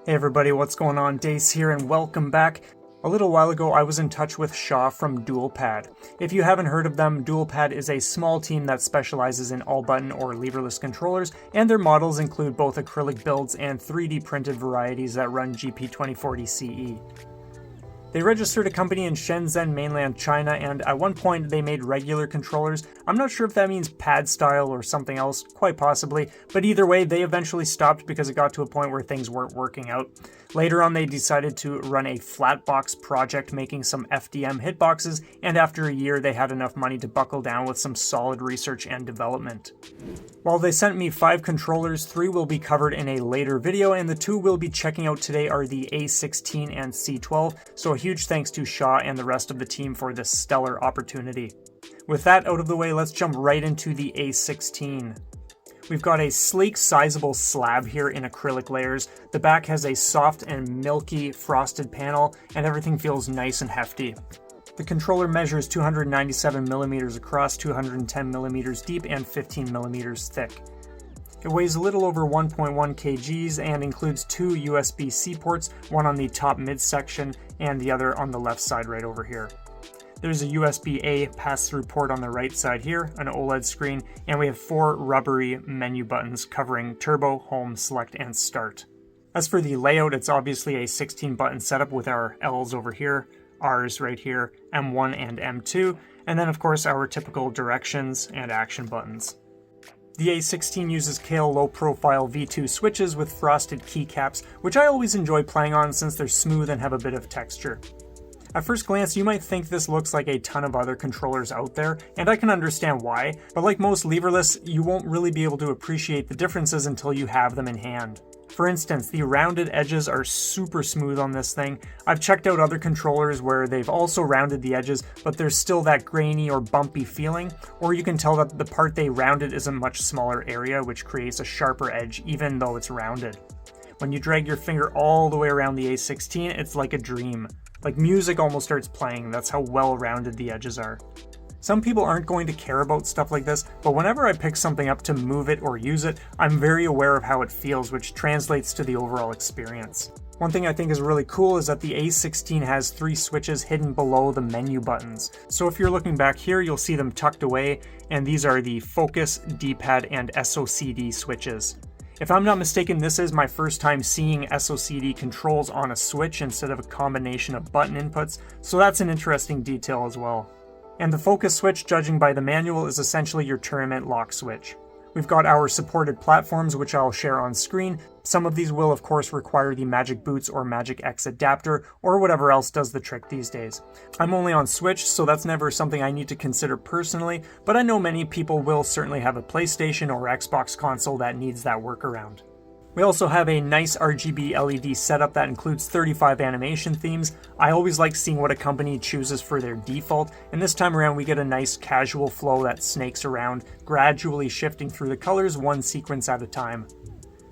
Hey everybody, what's going on? Dace here and welcome back. A little while ago I was in touch with Shaw from DuelPad. If you haven't heard of them, DuelPad is a small team that specializes in all-button or leverless controllers, and their models include both acrylic builds and 3D printed varieties that run GP2040 CE. They registered a company in Shenzhen, mainland China, and at one point they made regular controllers. I'm not sure if that means pad style or something else, quite possibly, but either way they eventually stopped because it got to a point where things weren't working out. Later on they decided to run a flat box project making some FDM hitboxes, and after a year they had enough money to buckle down with some solid research and development. While they sent me 5 controllers, 3 will be covered in a later video, and the 2 we'll be checking out today are the A16 and C12, so a huge thanks to Shaw and the rest of the team for this stellar opportunity. With that out of the way, let's jump right into the A16. We've got a sleek, sizable slab here in acrylic layers. The back has a soft and milky frosted panel, and everything feels nice and hefty. The controller measures 297mm across, 210mm deep, and 15mm thick. It weighs a little over 1.1 kgs and includes 2 USB-C ports, one on the top midsection and the other on the left side right over here. There's a USB-A pass-through port on the right side here, an OLED screen, and we have 4 rubbery menu buttons covering Turbo, Home, Select, and Start. As for the layout, it's obviously a 16-button setup with our L's over here, R's right here, M1 and M2, and then of course our typical directions and action buttons. The A16 uses Kailh low-profile V2 switches with frosted keycaps, which I always enjoy playing on since they're smooth and have a bit of texture. At first glance, you might think this looks like a ton of other controllers out there, and I can understand why, but like most leverless, you won't really be able to appreciate the differences until you have them in hand. For instance, the rounded edges are super smooth on this thing. I've checked out other controllers where they've also rounded the edges, but there's still that grainy or bumpy feeling, or you can tell that the part they rounded is a much smaller area, which creates a sharper edge even though it's rounded. When you drag your finger all the way around the A16, it's like a dream. Like music almost starts playing, that's how well rounded the edges are. Some people aren't going to care about stuff like this, but whenever I pick something up to move it or use it, I'm very aware of how it feels, which translates to the overall experience. One thing I think is really cool is that the A16 has 3 switches hidden below the menu buttons. So if you're looking back here, you'll see them tucked away, and these are the focus, D-pad, and SOCD switches. If I'm not mistaken, this is my first time seeing SOCD controls on a switch instead of a combination of button inputs, so that's an interesting detail as well. And the focus switch, judging by the manual, is essentially your tournament lock switch. We've got our supported platforms, which I'll share on screen. Some of these will of course require the Magic Boots or Magic X adapter, or whatever else does the trick these days. I'm only on Switch, so that's never something I need to consider personally, but I know many people will certainly have a PlayStation or Xbox console that needs that workaround. We also have a nice RGB LED setup that includes 35 animation themes. I always like seeing what a company chooses for their default, and this time around we get a nice casual flow that snakes around, gradually shifting through the colors one sequence at a time.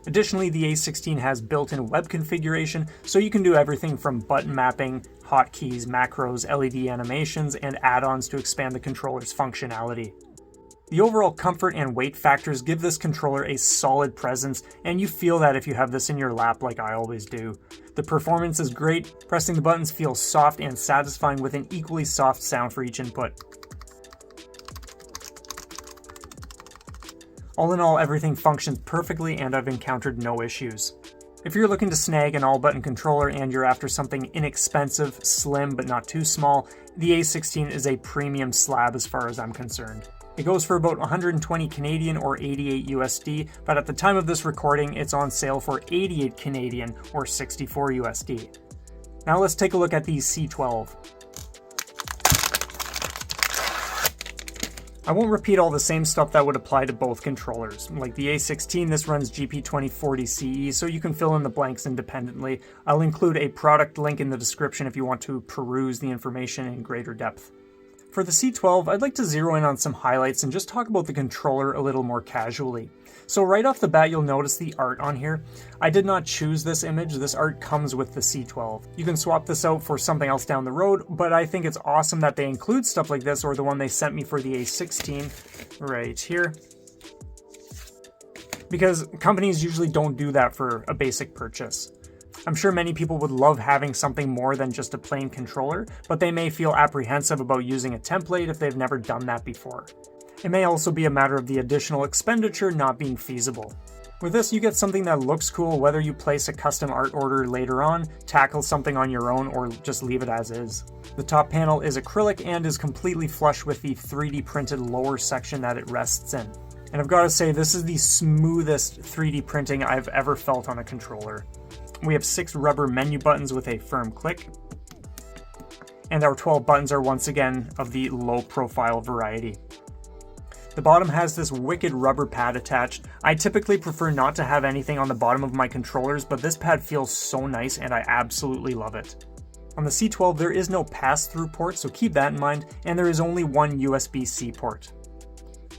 Additionally, the A16 has built-in web configuration, so you can do everything from button mapping, hotkeys, macros, LED animations, and add-ons to expand the controller's functionality. The overall comfort and weight factors give this controller a solid presence, and you feel that if you have this in your lap like I always do. The performance is great, pressing the buttons feels soft and satisfying with an equally soft sound for each input. All in all, everything functions perfectly and I've encountered no issues. If you're looking to snag an all-button controller and you're after something inexpensive, slim but not too small, the A16 is a premium slab as far as I'm concerned. It goes for about 120 Canadian or 88 USD, but at the time of this recording, it's on sale for 88 Canadian or 64 USD. Now let's take a look at the C12. I won't repeat all the same stuff that would apply to both controllers. Like the A16, this runs GP2040 CE, so you can fill in the blanks independently. I'll include a product link in the description if you want to peruse the information in greater depth. For the C12, I'd like to zero in on some highlights and just talk about the controller a little more casually. So right off the bat, you'll notice the art on here. I did not choose this image, this art comes with the C12. You can swap this out for something else down the road, but I think it's awesome that they include stuff like this, or the one they sent me for the A16 right here. because companies usually don't do that for a basic purchase. I'm sure many people would love having something more than just a plain controller, but they may feel apprehensive about using a template if they've never done that before. It may also be a matter of the additional expenditure not being feasible. With this, you get something that looks cool whether you place a custom art order later on, tackle something on your own, or just leave it as is. The top panel is acrylic and is completely flush with the 3D printed lower section that it rests in. And I've got to say, this is the smoothest 3D printing I've ever felt on a controller. We have 6 rubber menu buttons with a firm click, and our 12 buttons are once again of the low profile variety. The bottom has this wicked rubber pad attached. I typically prefer not to have anything on the bottom of my controllers, but this pad feels so nice and I absolutely love it. On the C12 there is no pass-through port, so keep that in mind, and there is only one USB-C port.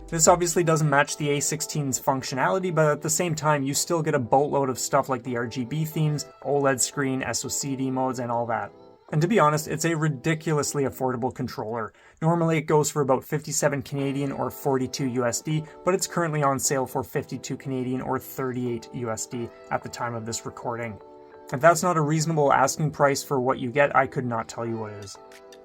This obviously doesn't match the A16's functionality, but at the same time you still get a boatload of stuff like the RGB themes, OLED screen, SOCD modes, and all that. And to be honest, it's a ridiculously affordable controller. Normally it goes for about 57 Canadian or 42 USD, but it's currently on sale for 52 Canadian or 38 USD at the time of this recording. If that's not a reasonable asking price for what you get, I could not tell you what is.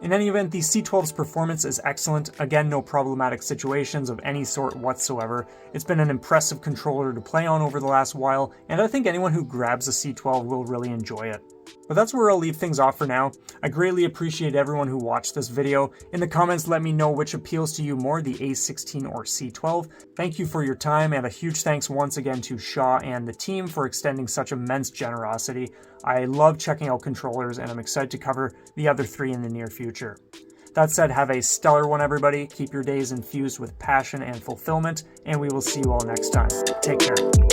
In any event, the C12's performance is excellent. Again, no problematic situations of any sort whatsoever. It's been an impressive controller to play on over the last while, and I think anyone who grabs a C12 will really enjoy it. But that's where I'll leave things off for now. I greatly appreciate everyone who watched this video. In the comments, let me know which appeals to you more, the A16 or C12. Thank you for your time, and a huge thanks once again to Shaw and the team for extending such immense generosity. I love checking out controllers, and I'm excited to cover the other 3 in the near future. That said, have a stellar one, everybody. Keep your days infused with passion and fulfillment, and we will see you all next time. Take care.